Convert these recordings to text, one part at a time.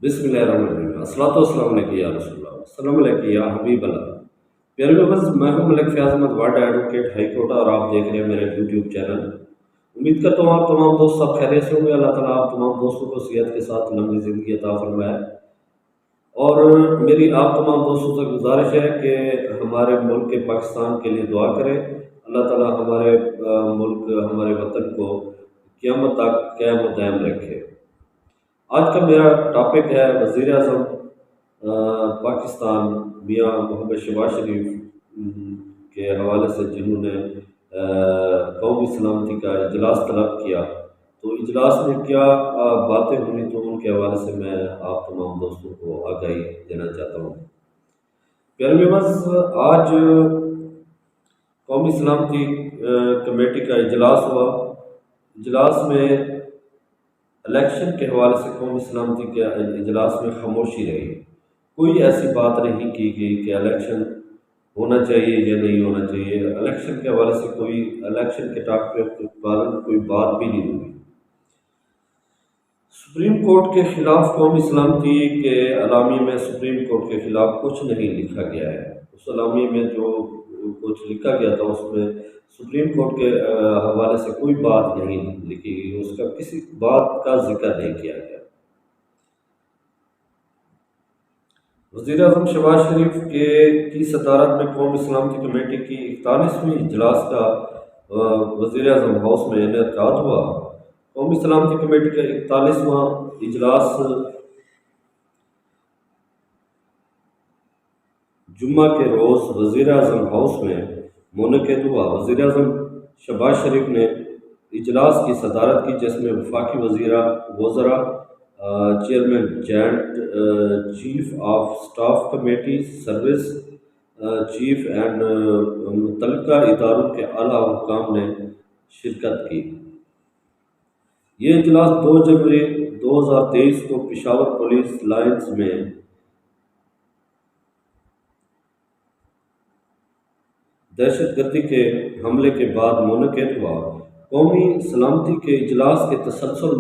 بسم اللہ الرحمن الرحیم الصلاۃ والسلام علیکم یا رسول اللہ السلام علیکم یا حبیب اللہ۔ پیارے بس میں ہوں Malik Fayaz Ahmed ward advocate high court, اور آپ دیکھ رہے ہیں میرے یوٹیوب چینل۔ امید کرتا ہوں آپ تمام دوست سب خیریت سے ہوں گے۔ اللہ تعالیٰ آپ تمام دوستوں کو صحت کے ساتھ لمبی زندگی عطا فرمائے۔ اور میری آپ تمام دوستوں سے گزارش ہے کہ ہمارے ملک پاکستان کے لیے دعا کریں۔ اللہ تعالیٰ ہمارے ملک، ہمارے وطن کو قیامت تک قائم و دائم رکھے۔ آج کا میرا ٹاپک ہے وزیر اعظم پاکستان میاں محمد شہباز شریف کے حوالے سے، جنہوں نے قومی سلامتی کا اجلاس طلب کیا۔ تو اجلاس میں کیا باتیں ہوئی، تو ان کے حوالے سے میں آپ تمام دوستوں کو آگاہی دینا چاہتا ہوں۔ پیارے ویورز، آج قومی سلامتی کمیٹی کا اجلاس ہوا۔ اجلاس میں الیکشن کے حوالے سے قومی سلامتی کے اجلاس میں خاموشی رہی۔ کوئی ایسی بات نہیں کی گئی کہ الیکشن ہونا چاہیے یا نہیں ہونا چاہیے۔ الیکشن کے حوالے سے الیکشن کے ٹاپک پر کوئی بات بھی نہیں ہوئی۔ سپریم کورٹ کے خلاف قومی سلامتی کے اعلامیے میں سپریم کورٹ کے خلاف کچھ نہیں لکھا گیا ہے۔ اس اعلامیے میں جو کچھ لکھا گیا تھا، اس میں سپریم کورٹ کے حوالے سے کوئی بات نہیں لکھی گئی، اس کا کسی بات کا ذکر نہیں کیا گیا۔ وزیر اعظم شہباز شریف کی صدارت میں قومی سلامتی کمیٹی کی 41ویں اجلاس کا وزیر اعظم ہاؤس میں انعقاد ہوا۔ قومی سلامتی کمیٹی کا 41واں اجلاس جمعہ کے روز وزیر اعظم ہاؤس میں منعقد ہوا۔ وزیر اعظم شہباز شریف نے اجلاس کی صدارت کی، جس میں وفاقی وزراء، chairman joint chief of staff committee, service chief and متعلقہ اداروں کے اعلیٰ حکام نے شرکت کی۔ یہ اجلاس 2 جنوری 2023 کو پشاور پولیس لائنز میں دہشت گردی کے حملے کے بعد منعقد ہوا۔ قومی سلامتی کے اجلاس کے تسلسل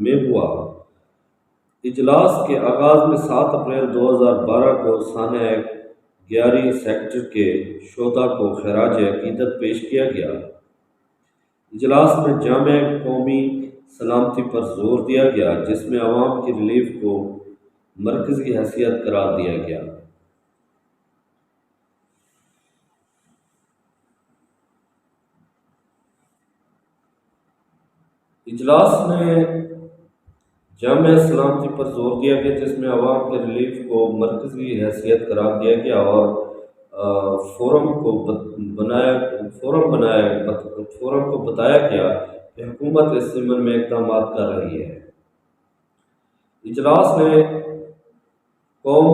میں ہوا۔ اجلاس کے آغاز میں 7 اپریل 2012 کو سانحہ گیاری سیکٹر کے شہداء کو خراج عقیدت پیش کیا گیا۔ اجلاس میں جامع قومی سلامتی پر زور دیا گیا، جس میں عوام کی ریلیف کو مرکزی حیثیت قرار دیا گیا۔ اجلاس میں جامع سلامتی پر زور دیا گیا، جس میں عوام کے ریلیف کو مرکزی حیثیت قرار دیا گیا، اور فورم کو بتایا گیا کہ حکومت اس ضمن میں اقدامات کر رہی ہے۔ اجلاس نے قوم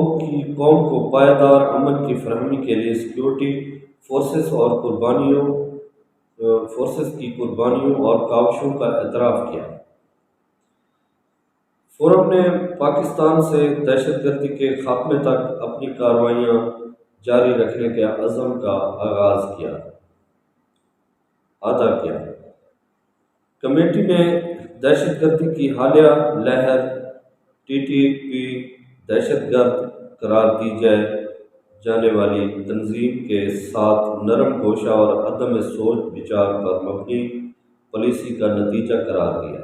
کو پائیدار امن کی فراہمی کے لیے سیکورٹی فورسز کی قربانیوں اور کاوشوں کا اعتراف کیا۔ فورم نے پاکستان سے دہشت گردی کے خاتمے تک اپنی کارروائیاں جاری رکھنے کے عزم کا آغاز ادا کیا۔ کمیٹی نے دہشت گردی کی حالیہ لہر TTP دہشت گرد قرار دی جانے والی تنظیم کے ساتھ نرم گوشہ اور عدم سوچ بچار پر مبنی پالیسی کا نتیجہ قرار دیا۔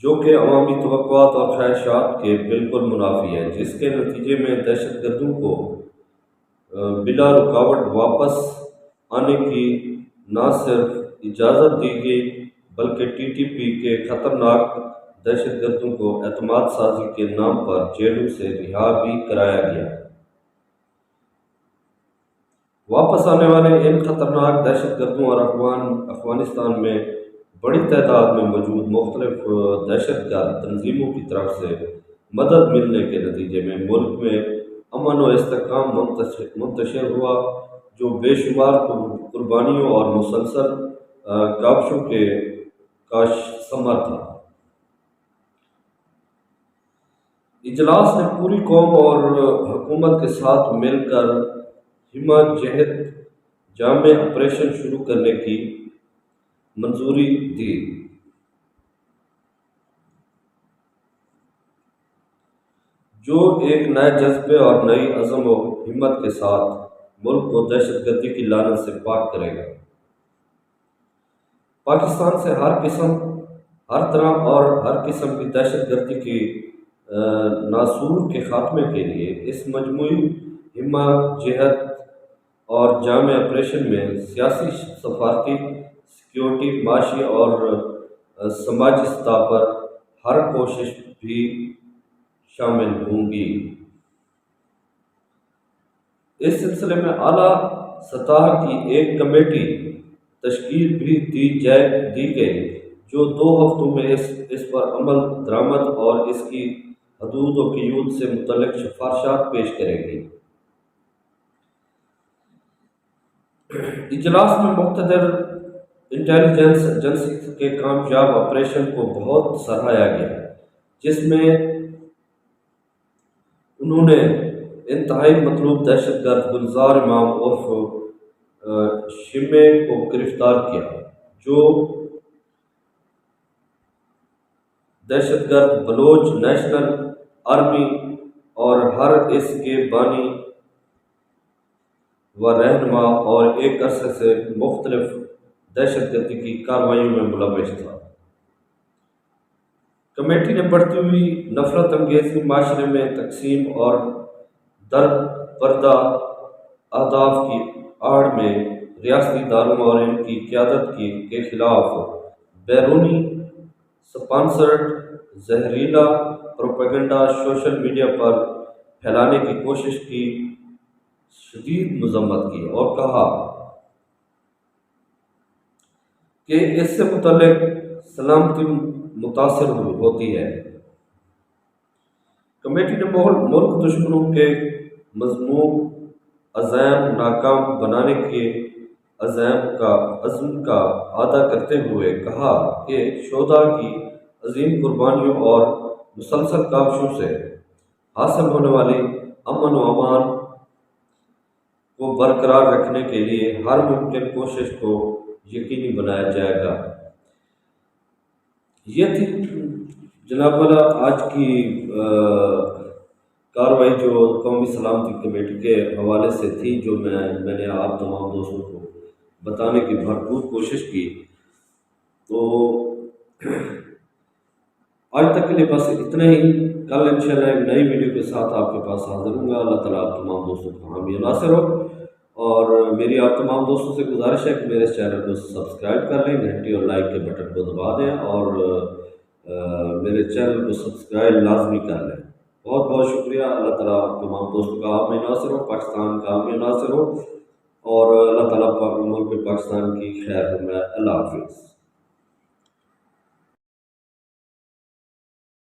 جو کہ عوامی توقعات اور خواہشات کے بالکل منافی ہے، جس کے نتیجے میں دہشت گردوں کو بلا رکاوٹ واپس آنے کی نہ صرف اجازت دی گئی، بلکہ TTP کے خطرناک دہشت گردوں کو اعتماد سازی کے نام پر جیلوں سے رہا بھی کرایا گیا۔ واپس آنے والے ان خطرناک دہشت گردوں اور افغانستان میں بڑی تعداد میں موجود مختلف دہشت گرد تنظیموں کی طرف سے مدد ملنے کے نتیجے میں ملک میں امن و استحکام منتشر ہوا، جو بے شمار قربانیوں اور مسلسل کاوشوں کا ثمر تھا۔ اجلاس نے پوری قوم اور حکومت کے ساتھ مل کر ہمہ جامع آپریشن شروع کرنے کی منظوری دی، جو ایک نئے جذبے اور نئی عزم و ہمت کے ساتھ ملک کو دہشت گردی کی لعنت سے پاک کرے گا۔ پاکستان سے ہر طرح اور ہر قسم کی دہشت گردی کی ناسور کے خاتمے کے لیے اس مجموعی ہمت، جہد اور جامع آپریشن میں سیاسی، سفارتی، سیکیورٹی، معاشی اور سماجی سطح پر ہر کوشش بھی شامل ہوں گی۔ اس سلسلے میں اعلیٰ سطح کی ایک کمیٹی تشکیل بھی دی گئی جو 2 ہفتوں میں اس پر عمل درآمد اور اس کی حدود و قیود سے متعلق سفارشات پیش کرے گی۔ اجلاس میں مقتدر انٹیلیجنس ایجنسی کے کامیاب آپریشن کو بہت سراہا گیا، جس میں انہوں نے انتہائی مطلوب دہشت گرد گلزار امام عرف شمع کو گرفتار کیا، جو دہشت گرد بلوچ نیشنل آرمی اور اس کے بانی و رہنما اور ایک عرصے سے مختلف دہشت گردی کی کارروائیوں میں ملوث تھا۔ کمیٹی نے بڑھتی ہوئی نفرت انگیزی، معاشرے میں تقسیم اور درد پردہ اہداف کی آڑ میں ریاستی اداروں اور ان کی قیادت کے خلاف بیرونی سپانسرڈ زہریلا پروپیگنڈا سوشل میڈیا پر پھیلانے کی کوشش کی شدید مذمت کی اور کہا کہ اس سے متعلق سلامتی متاثر ہوتی ہے۔ کمیٹی نے ملک دشمنوں کے مذموم عزائم ناکام بنانے کے عزم کا اعادہ کرتے ہوئے کہا کہ شہداء کی عظیم قربانیوں اور مسلسل کاوشوں سے حاصل ہونے والی امن و امان کو برقرار رکھنے کے لیے ہر ممکن کوشش کو یقینی بنایا جائے گا۔ یہ تھی جناب والا آج کی کارروائی جو قومی سلامتی کمیٹی کے حوالے سے تھی، جو میں نے آپ تمام دوستوں کو بتانے کی بھرپور کوشش کی۔ تو آج تک کے لیے بس اتنا ہی۔ کل انشاءاللہ ایک نئی ویڈیو کے ساتھ آپ کے پاس حاضر ہوں گا۔ اللہ تعالیٰ آپ تمام دوستوں کو حامی و ناصر ہو، اور میری آپ تمام دوستوں سے گزارش ہے کہ میرے اس چینل کو سبسکرائب کر لیں، گھنٹی اور لائک کے بٹن کو دبا دیں، اور میرے چینل کو سبسکرائب لازمی کر لیں۔ بہت بہت شکریہ۔ اللہ تعالیٰ آپ تمام دوستوں کا حامی و ناصر ہو، پاکستان کا حامی و ناصر ہو، اور اللہ تعالیٰ ملک پاکستان کی خیر فرمائے۔ اللہ حافظ۔